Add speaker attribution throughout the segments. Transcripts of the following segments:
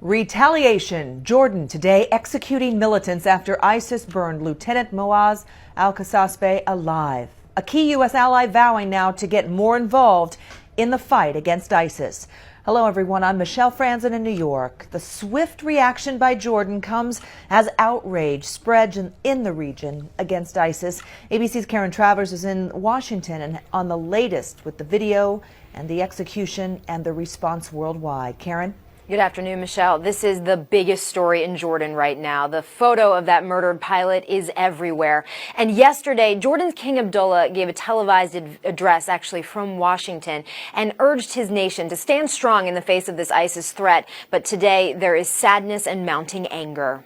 Speaker 1: Retaliation. Jordan today executing militants after ISIS burned Lieutenant Moaz al-Qasasbeh alive. A key U.S. ally vowing now to get more involved in the fight against ISIS. Hello, everyone. I'm Michelle Franzen in New York. The swift reaction by Jordan comes as outrage spreads in the region against ISIS. ABC's Karen Travers is in Washington and on the latest with the video and the execution and the response worldwide. Karen?
Speaker 2: Good afternoon, Michelle. This is the biggest story in Jordan right now. The photo of that murdered pilot is everywhere. And yesterday, Jordan's King Abdullah gave a televised address, actually from Washington, and urged his nation to stand strong in the face of this ISIS threat. But today, there is sadness and mounting anger.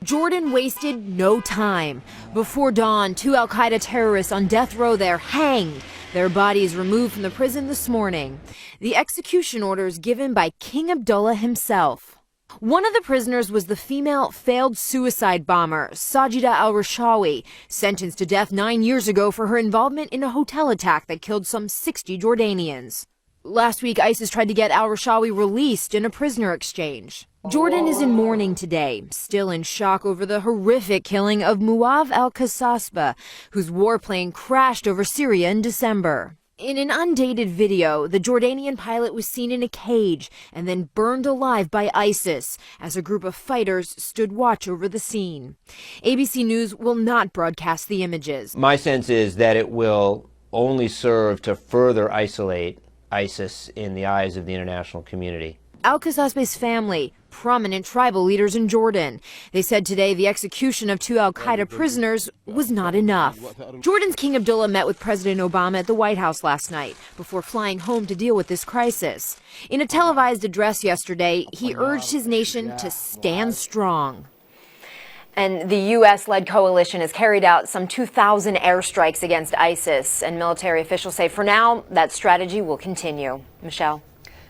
Speaker 3: Jordan wasted no time. Before dawn, 2 al-Qaeda terrorists on death row there hanged. Their bodies removed from the prison this morning. The execution orders given by King Abdullah himself. One of the prisoners was the female failed suicide bomber, Sajida al-Rishawi, sentenced to death 9 years ago for her involvement in a hotel attack that killed some 60 Jordanians. Last week, ISIS tried to get al-Rishawi released in a prisoner exchange. Jordan is in mourning today, still in shock over the horrific killing of Moaz al-Qasasbeh, whose warplane crashed over Syria in December. In an undated video, the Jordanian pilot was seen in a cage and then burned alive by ISIS as a group of fighters stood watch over the scene. ABC News will not broadcast the images.
Speaker 4: My sense is that it will only serve to further isolate ISIS in the eyes of the international community.
Speaker 3: Al-Qasasbeh's family, prominent tribal leaders in Jordan. They said today the execution of 2 al-Qaeda prisoners was not enough. Jordan's King Abdullah met with President Obama at the White House last night before flying home to deal with this crisis. In a televised address yesterday, he urged his nation to stand strong.
Speaker 2: And the U.S.-led coalition has carried out some 2,000 airstrikes against ISIS, and military officials say for now that strategy will continue. Michelle?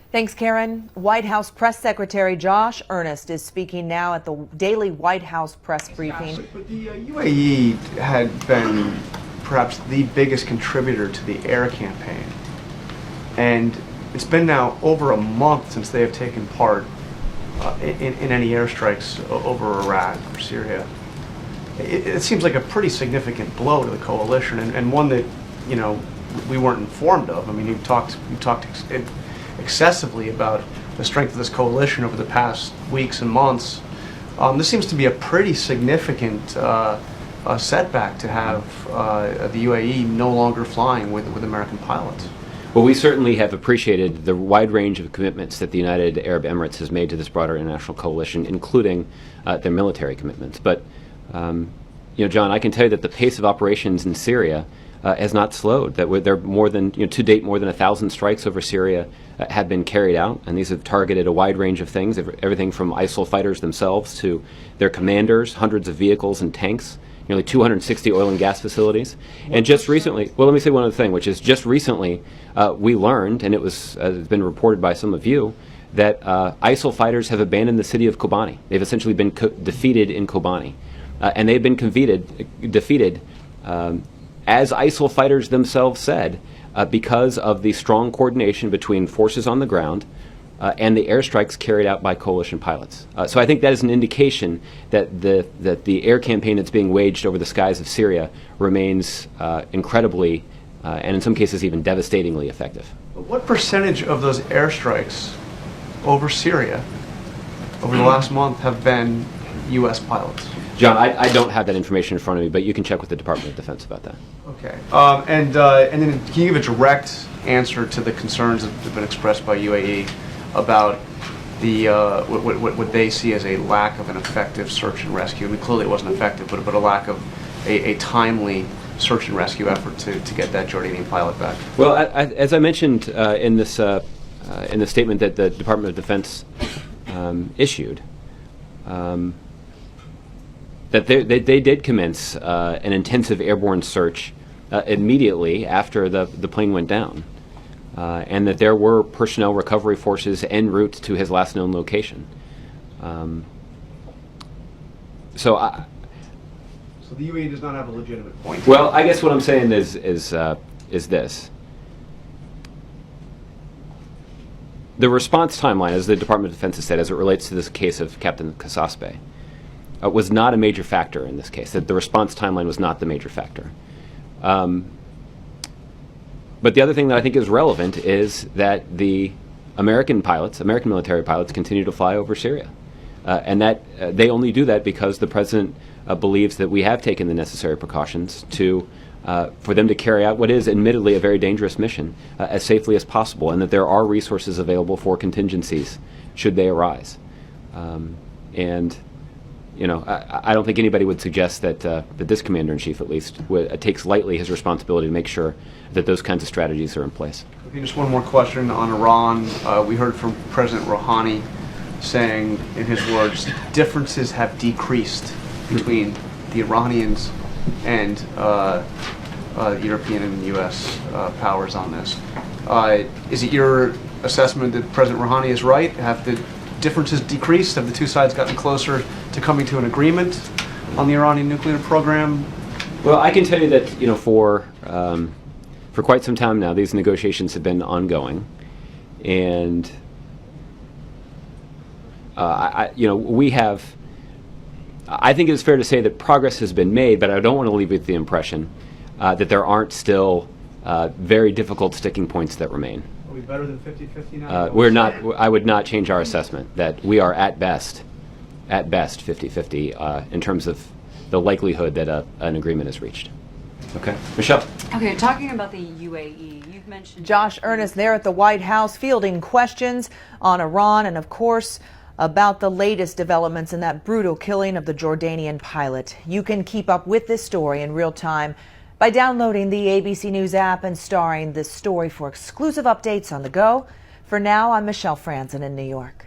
Speaker 1: Thanks, Karen. White House Press Secretary Josh Earnest is speaking now at the daily White House press briefing.
Speaker 5: But the UAE had been perhaps the biggest contributor to the air campaign. And it's been now over a month since they have taken part in any airstrikes over Iraq or Syria. It seems like a pretty significant blow to the coalition, and one that, you know, we weren't informed of. I mean, you've talked excessively about the strength of this coalition over the past weeks and months. This seems to be a pretty significant setback to have the UAE no longer flying with American pilots.
Speaker 6: Well, we certainly have appreciated the wide range of commitments that the United Arab Emirates has made to this broader international coalition, including their military commitments. But, you know, John, I can tell you that the pace of operations in Syria has not slowed. That there more than, you know, to date, more than 1,000 strikes over Syria have been carried out, and these have targeted a wide range of things, everything from ISIL fighters themselves to their commanders, hundreds of vehicles and tanks, nearly 260 oil and gas facilities. And just recently, well, let me say one other thing, which is just recently we learned, and it's been reported by some of you, that ISIL fighters have abandoned the city of Kobani. They've essentially been defeated in Kobani, and they've been defeated as ISIL fighters themselves said, because of the strong coordination between forces on the ground and the airstrikes carried out by coalition pilots. So I think that is an indication that the air campaign that's being waged over the skies of Syria remains incredibly, and in some cases even devastatingly effective.
Speaker 5: What percentage of those airstrikes over Syria over the last month have been U.S. pilots?
Speaker 6: John, I don't have that information in front of me, but you can check with the Department of Defense about that.
Speaker 5: Okay. And then can you give a direct answer to the concerns that have been expressed by UAE about the what they see as a lack of an effective search and rescue? I mean, clearly it wasn't effective, but a lack of a timely search and rescue effort to get that Jordanian pilot back.
Speaker 6: Well, as I mentioned in the statement that the Department of Defense issued, that they did commence an intensive airborne search immediately after the plane went down, and that there were personnel recovery forces en route to his last known location. So
Speaker 5: the UAE does not have a legitimate point.
Speaker 6: Well, I guess what I'm saying is this. the response timeline, as the Department of Defense has said, as it relates to this case of Captain Kasaspe, was not a major factor in this case. That the response timeline was not the major factor. But the other thing that I think is relevant is that the American military pilots, continue to fly over Syria. And that they only do that because the president believes that we have taken the necessary precautions for them to carry out what is admittedly a very dangerous mission as safely as possible, and that there are resources available for contingencies should they arise. And I don't think anybody would suggest that this commander-in-chief, at least, takes lightly his responsibility to make sure that those kinds of strategies are in place.
Speaker 5: Okay, just one more question on Iran. We heard from President Rouhani saying, in his words, differences have decreased between the Iranians and European and U.S. powers on this. Is it your assessment that President Rouhani is right? Have the differences decreased? Have the two sides gotten closer to coming to an agreement on the Iranian nuclear program?
Speaker 6: Well, I can tell you that for quite some time now, these negotiations have been ongoing, and we have. I think it's fair to say that progress has been made, but I don't want to leave with the impression that there aren't still very difficult sticking points that remain.
Speaker 5: Are we better than 50-50 now?
Speaker 6: We're not. I would not change our assessment that we are at best 50-50 in terms of the likelihood that an agreement is reached. Okay, Michelle.
Speaker 7: Okay, talking about the UAE, you've mentioned
Speaker 1: Josh Earnest there at the White House fielding questions on Iran and, of course, about the latest developments in that brutal killing of the Jordanian pilot. You can keep up with this story in real time by downloading the ABC News app and starring this story for exclusive updates on the go. For now, I'm Michelle Franzen in New York.